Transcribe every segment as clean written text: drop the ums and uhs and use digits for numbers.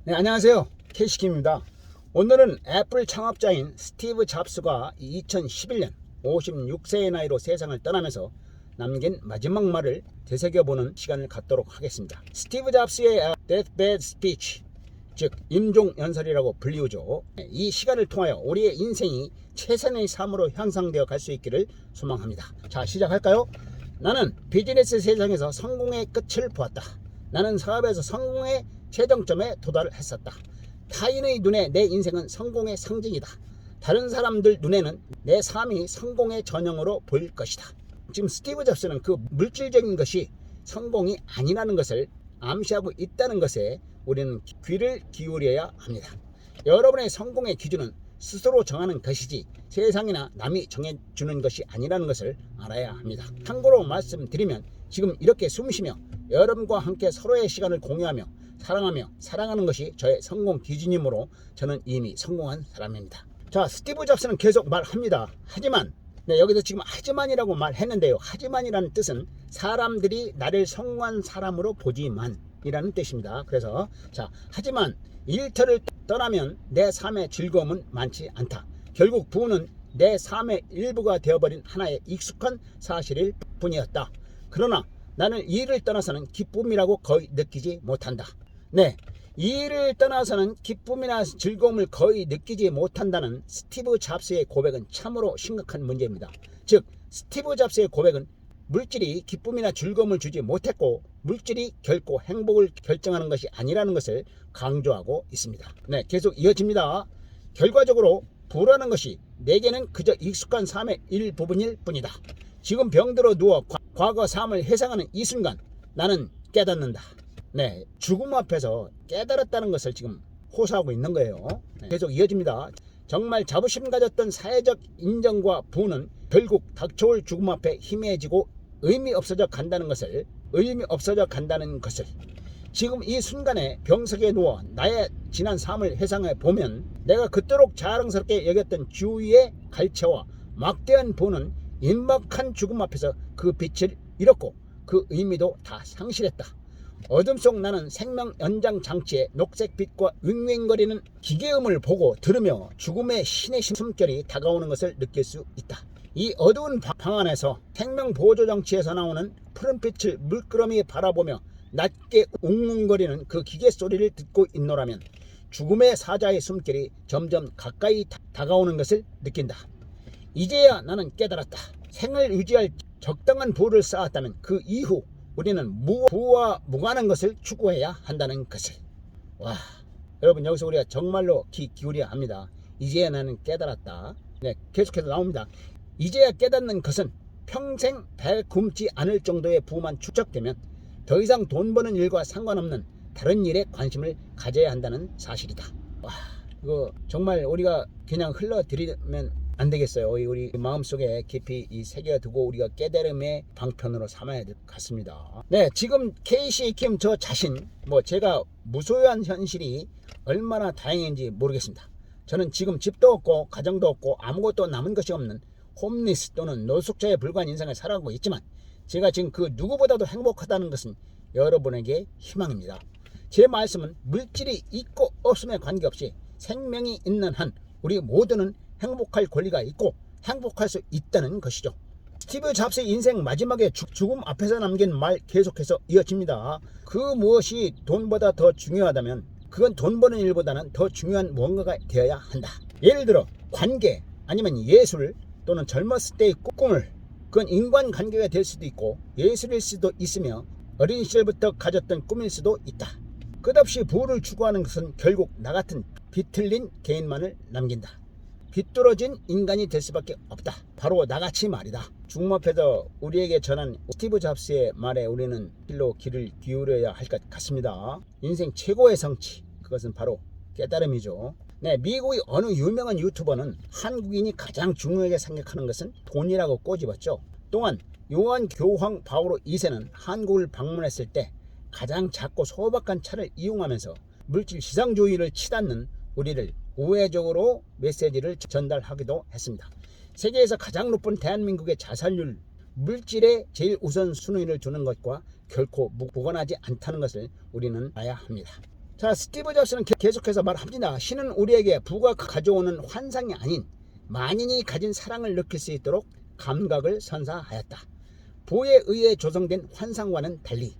네, 안녕하세요. 캐시킴입니다. 오늘은 애플 창업자인 스티브 잡스가 2011년 56세의 나이로 세상을 떠나면서 남긴 마지막 말을 되새겨보는 시간을 갖도록 하겠습니다. 스티브 잡스의 deathbed speech, 즉 임종연설이라고 불리우죠. 이 시간을 통하여 우리의 인생이 최선의 삶으로 향상되어 갈 수 있기를 소망합니다. 자, 시작할까요? 나는 비즈니스 세상에서 성공의 끝을 보았다. 나는 사업에서 성공의 최정점에 도달을 했었다. 타인의 눈에 내 인생은 성공의 상징이다. 다른 사람들 눈에는 내 삶이 성공의 전형으로 보일 것이다. 지금 스티브 잡스는 그 물질적인 것이 성공이 아니라는 것을 암시하고 있다는 것에 우리는 귀를 기울여야 합니다. 여러분의 성공의 기준은 스스로 정하는 것이지 세상이나 남이 정해주는 것이 아니라는 것을 알아야 합니다. 참고로 말씀드리면 지금 이렇게 숨쉬며 여러분과 함께 서로의 시간을 공유하며 사랑하며 사랑하는 것이 저의 성공 기준이므로 저는 이미 성공한 사람입니다. 자, 스티브 잡스는 계속 말합니다. 하지만 여기서 지금 하지만이라고 말했는데요. 하지만이라는 뜻은 사람들이 나를 성공한 사람으로 보지만 이라는 뜻입니다. 그래서 하지만 일터를 떠나면 내 삶의 즐거움은 많지 않다. 결국 부는 내 삶의 일부가 되어버린 하나의 익숙한 사실일 뿐이었다. 그러나 나는 이 일을 떠나서는 기쁨이라고 거의 느끼지 못한다. 네, 이 일을 떠나서는 기쁨이나 즐거움을 거의 느끼지 못한다는 스티브 잡스의 고백은 참으로 심각한 문제입니다. 즉, 스티브 잡스의 고백은 물질이 기쁨이나 즐거움을 주지 못했고 물질이 결코 행복을 결정하는 것이 아니라는 것을 강조하고 있습니다. 네, 계속 이어집니다. 결과적으로 부라는 것이 내게는 그저 익숙한 삶의 일부분일 뿐이다. 지금 병들어 누워 과거 삶을 회상하는 이 순간 나는 깨닫는다. 네, 죽음 앞에서 깨달았다는 것을 지금 호소하고 있는 거예요. 네, 계속 이어집니다. 정말 자부심 가졌던 사회적 인정과 부는 결국 닥쳐올 죽음 앞에 희미해지고 의미 없어져 간다는 것을 지금 이 순간에 병석에 누워 나의 지난 삶을 회상해 보면 내가 그토록 자랑스럽게 여겼던 주위의 갈채와 막대한 부는 임박한 죽음 앞에서 그 빛을 잃었고 그 의미도 다 상실했다. 어둠 속 나는 생명 연장 장치의 녹색빛과 윙윙거리는 기계음을 보고 들으며 죽음의 신의 숨결이 다가오는 것을 느낄 수 있다. 이 어두운 방 안에서 생명 보조 장치에서 나오는 푸른빛을 물끄러미 바라보며 낮게 웅웅거리는 그 기계 소리를 듣고 있노라면 죽음의 사자의 숨결이 점점 가까이 다가오는 것을 느낀다. 이제야 나는 깨달았다. 생을 유지할 적당한 부를 쌓았다면 그 이후 우리는 부와 무관한 것을 추구해야 한다는 것을. 와, 여러분, 여기서 우리가 정말로 귀 기울여야 합니다. 이제야 나는 깨달았다. 네, 계속해서 나옵니다. 이제야 깨닫는 것은 평생 배 굶지 않을 정도의 부만 축적되면 더 이상 돈 버는 일과 상관없는 다른 일에 관심을 가져야 한다는 사실이다. 와, 이거 정말 우리가 그냥 흘러들이면 안 되겠어요. 우리 마음속에 깊이 이 새겨두고 우리가 깨달음의 방편으로 삼아야 될 것 같습니다. 네, 지금 케이시 킴 저 자신, 제가 무소유한 현실이 얼마나 다행인지 모르겠습니다. 저는 지금 집도 없고 가정도 없고 아무것도 남은 것이 없는 홈리스 또는 노숙자에 불과한 인생을 살아가고 있지만 제가 지금 그 누구보다도 행복하다는 것은 여러분에게 희망입니다. 제 말씀은 물질이 있고 없음에 관계없이 생명이 있는 한 우리 모두는 행복할 권리가 있고 행복할 수 있다는 것이죠. 스티브 잡스의 인생 마지막에 죽음 앞에서 남긴 말 계속해서 이어집니다. 그 무엇이 돈보다 더 중요하다면 그건 돈 버는 일보다는 더 중요한 무언가가 되어야 한다. 예를 들어 관계 아니면 예술 또는 젊었을 때의 꿈을, 그건 인간관계가 될 수도 있고 예술일 수도 있으며 어린 시절부터 가졌던 꿈일 수도 있다. 끝없이 부를 추구하는 것은 결국 나 같은 비틀린 개인만을 남긴다. 비뚤어진 인간이 될 수밖에 없다. 바로 나같이 말이다. 죽음 앞에서 우리에게 전한 스티브 잡스의 말에 우리는 실로 귀를 기울여야 할 것 같습니다. 인생 최고의 성취, 그것은 바로 깨달음이죠. 네, 미국의 어느 유명한 유튜버는 한국인이 가장 중요하게 생각하는 것은 돈이라고 꼬집었죠. 또한 요한 교황 바오로 2세는 한국을 방문했을 때 가장 작고 소박한 차를 이용하면서 물질 시상주의를 치닫는 우리를 우회적으로 메시지를 전달하기도 했습니다. 세계에서 가장 높은 대한민국의 자살률, 물질에 제일 우선 순위를 두는 것과 결코 무관하지 않다는 것을 우리는 알아야 합니다. 자, 스티브 잡스는 계속해서 말합니다. 신은 우리에게 부가 가져오는 환상이 아닌 만인이 가진 사랑을 느낄 수 있도록 감각을 선사하였다. 부에 의해 조성된 환상과는 달리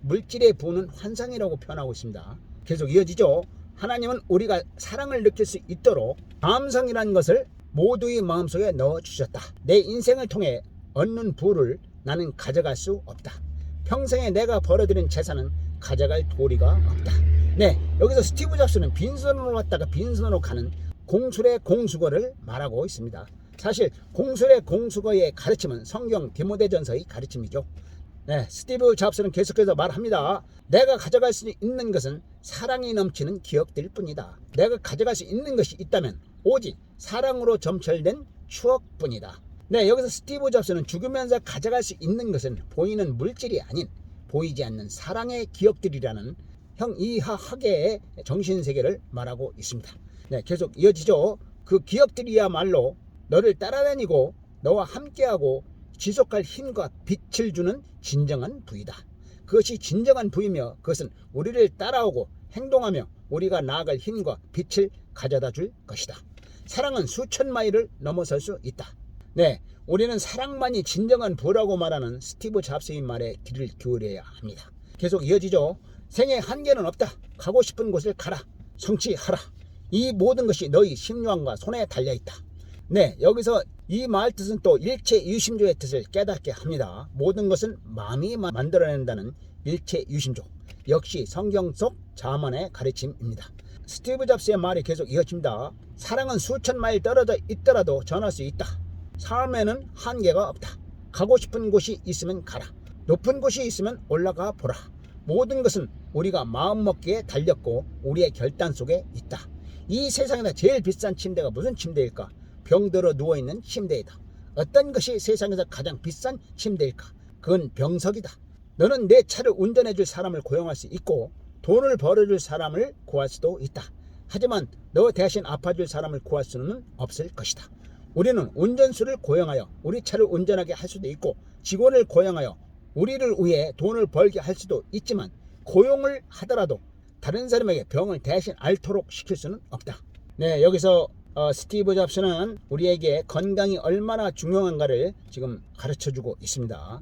물질의 부는 환상이라고 표현하고 있습니다. 계속 이어지죠. 하나님은 우리가 사랑을 느낄 수 있도록 감성이라는 것을 모두의 마음속에 넣어주셨다. 내 인생을 통해 얻는 부를 나는 가져갈 수 없다. 평생에 내가 벌어들인 재산은 가져갈 도리가 없다. 여기서 스티브 잡스는 빈손으로 왔다가 빈손으로 가는 공술의 공수거를 말하고 있습니다. 사실 공술의 공수거의 가르침은 성경 디모데전서의 가르침이죠. 스티브 잡스는 계속해서 말합니다. 내가 가져갈 수 있는 것은 사랑이 넘치는 기억들일 뿐이다. 내가 가져갈 수 있는 것이 있다면 오직 사랑으로 점철된 추억뿐이다. 여기서 스티브 잡스는 죽으면서 가져갈 수 있는 것은 보이는 물질이 아닌 보이지 않는 사랑의 기억들이라는 이하 학계의 정신세계를 말하고 있습니다. 계속 이어지죠. 그 기억들이야말로 너를 따라다니고 너와 함께하고 지속할 힘과 빛을 주는 진정한 부이다. 그것이 진정한 부이며 그것은 우리를 따라오고 행동하며 우리가 나아갈 힘과 빛을 가져다 줄 것이다. 사랑은 수천 마일을 넘어설 수 있다. 우리는 사랑만이 진정한 부라고 말하는 스티브 잡스의 말에 귀를 기울여야 합니다. 계속 이어지죠. 생에 한계는 없다. 가고 싶은 곳을 가라. 성취하라. 이 모든 것이 너희 심령과 손에 달려있다. 여기서 이 말 뜻은 또 일체유심조의 뜻을 깨닫게 합니다. 모든 것은 마음이 만들어낸다는 일체유심조. 역시 성경 속 자문의 가르침입니다. 스티브 잡스의 말이 계속 이어집니다. 사랑은 수천 마일 떨어져 있더라도 전할 수 있다. 삶에는 한계가 없다. 가고 싶은 곳이 있으면 가라. 높은 곳이 있으면 올라가 보라. 모든 것은 우리가 마음먹기에 달렸고 우리의 결단 속에 있다. 이 세상에서 제일 비싼 침대가 무슨 침대일까? 병들어 누워있는 침대이다. 어떤 것이 세상에서 가장 비싼 침대일까? 그건 병석이다. 너는 내 차를 운전해줄 사람을 고용할 수 있고 돈을 벌어줄 사람을 구할 수도 있다. 하지만 너 대신 아파줄 사람을 구할 수는 없을 것이다. 우리는 운전수를 고용하여 우리 차를 운전하게 할 수도 있고 직원을 고용하여 우리를 위해 돈을 벌게 할 수도 있지만 고용을 하더라도 다른 사람에게 병을 대신 앓도록 시킬 수는 없다. 여기서 스티브 잡스는 우리에게 건강이 얼마나 중요한가를 지금 가르쳐주고 있습니다.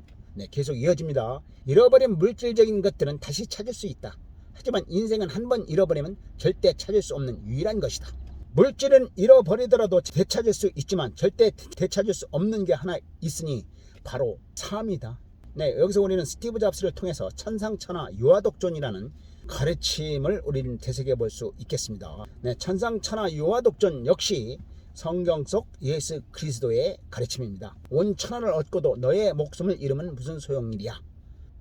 계속 이어집니다. 잃어버린 물질적인 것들은 다시 찾을 수 있다. 하지만 인생은 한번 잃어버리면 절대 찾을 수 없는 유일한 것이다. 물질은 잃어버리더라도 되찾을 수 있지만 절대 되찾을 수 없는 게 하나 있으니 바로 삶이다. 여기서 우리는 스티브 잡스를 통해서 천상천하 유아독존이라는 가르침을 우리는 되새겨 볼 수 있겠습니다. 천상천하 유아독존 역시 성경 속 예수 그리스도의 가르침입니다. 온 천하를 얻고도 너의 목숨을 잃으면 무슨 소용이랴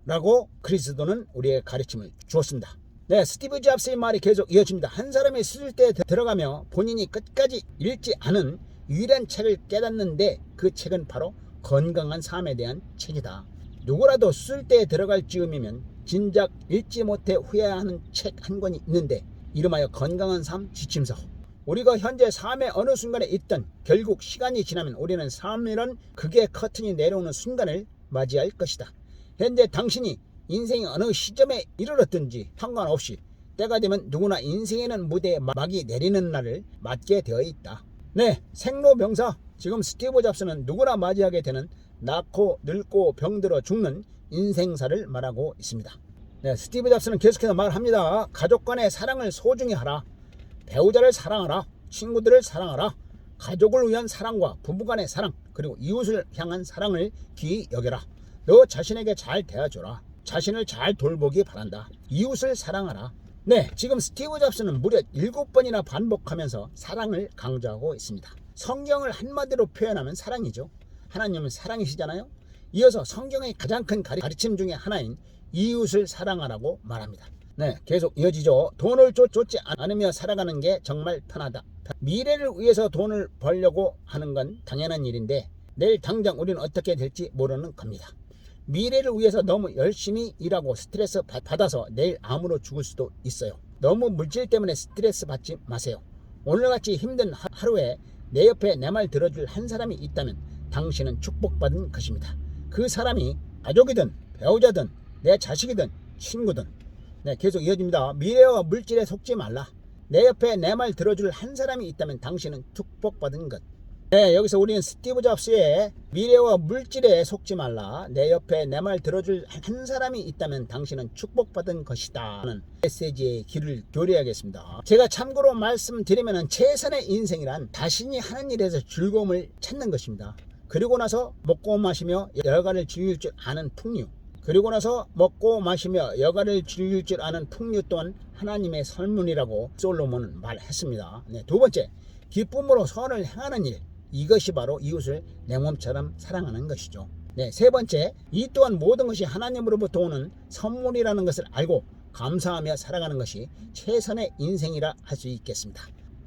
라고 그리스도는 우리의 가르침을 주었습니다. 스티브 잡스의 말이 계속 이어집니다. 한 사람이 수술대에 들어가며 본인이 끝까지 읽지 않은 유일한 책을 깨닫는데 그 책은 바로 건강한 삶에 대한 책이다. 누구라도 수술대에 들어갈 즈음이면 진작 읽지 못해 후회하는 책 한 권이 있는데 이름하여 건강한 삶 지침서. 우리가 현재 삶의 어느 순간에 있든 결국 시간이 지나면 우리는 삶이란 극의 커튼이 내려오는 순간을 맞이할 것이다. 현재 당신이 인생의 어느 시점에 이르렀든지 상관없이 때가 되면 누구나 인생에는 무대에 막이 내리는 날을 맞게 되어 있다. 생로병사. 지금 스티브 잡스는 누구나 맞이하게 되는 낳고 늙고 병들어 죽는 인생사를 말하고 있습니다. 스티브 잡스는 계속해서 말합니다. 가족 간의 사랑을 소중히 하라. 배우자를 사랑하라. 친구들을 사랑하라. 가족을 위한 사랑과 부부 간의 사랑 그리고 이웃을 향한 사랑을 귀히 여겨라. 너 자신에게 잘 대해줘라. 자신을 잘 돌보기 바란다. 이웃을 사랑하라. 지금 스티브 잡스는 무려 7번이나 반복하면서 사랑을 강조하고 있습니다. 성경을 한마디로 표현하면 사랑이죠. 하나님은 사랑이시잖아요. 이어서 성경의 가장 큰 가르침 중에 하나인 이웃을 사랑하라고 말합니다. 계속 이어지죠. 돈을 쫓지 않으며 살아가는 게 정말 편하다. 미래를 위해서 돈을 벌려고 하는 건 당연한 일인데 내일 당장 우리는 어떻게 될지 모르는 겁니다. 미래를 위해서 너무 열심히 일하고 스트레스 받아서 내일 암으로 죽을 수도 있어요. 너무 물질 때문에 스트레스 받지 마세요. 오늘같이 힘든 하루에 내 옆에 내 말 들어줄 한 사람이 있다면 당신은 축복받은 것입니다. 그 사람이 가족이든 배우자든 내 자식이든 친구든 네, 계속 이어집니다. 미래와 물질에 속지 말라. 내 옆에 내 말 들어줄 한 사람이 있다면 당신은 축복받은 것. 네, 여기서 우리는 스티브 잡스의 미래와 물질에 속지 말라. 내 옆에 내 말 들어줄 한 사람이 있다면 당신은 축복받은 것이다 하는 메시지의 길을 교류하겠습니다. 제가 참고로 말씀드리면 최선의 인생이란 자신이 하는 일에서 즐거움을 찾는 것입니다. 그리고 나서 먹고 마시며 여가를 즐길 줄 아는 풍류, 그리고 나서 먹고 마시며 여가를 즐길 줄 아는 풍류 또한 하나님의 선물이라고 솔로몬은 말했습니다. 네, 두 번째, 기쁨으로 선을 행하는 일. 이것이 바로 이웃을 내 몸처럼 사랑하는 것이죠. 네, 세 번째, 이 또한 모든 것이 하나님으로부터 오는 선물이라는 것을 알고 감사하며 살아가는 것이 최선의 인생이라 할 수 있겠습니다.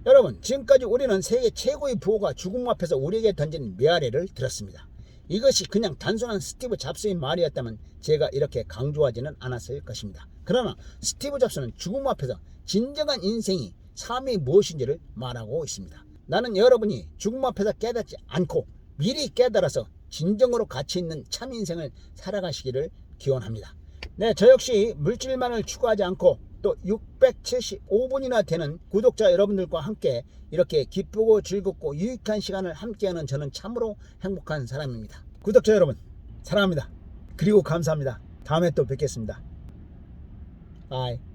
여러분, 지금까지 우리는 세계 최고의 부호가 죽음 앞에서 우리에게 던진 메아리를 들었습니다. 이것이 그냥 단순한 스티브 잡스의 말이었다면 제가 이렇게 강조하지는 않았을 것입니다. 그러나 스티브 잡스는 죽음 앞에서 진정한 인생이 삶이 무엇인지를 말하고 있습니다. 나는 여러분이 죽음 앞에서 깨닫지 않고 미리 깨달아서 진정으로 가치 있는 참 인생을 살아가시기를 기원합니다. 네, 저 역시 물질만을 추구하지 않고 또 675분이나 되는 구독자 여러분들과 함께 이렇게 기쁘고 즐겁고 유익한 시간을 함께하는 저는 참으로 행복한 사람입니다. 구독자 여러분, 사랑합니다. 그리고 감사합니다. 다음에 또 뵙겠습니다. 바이.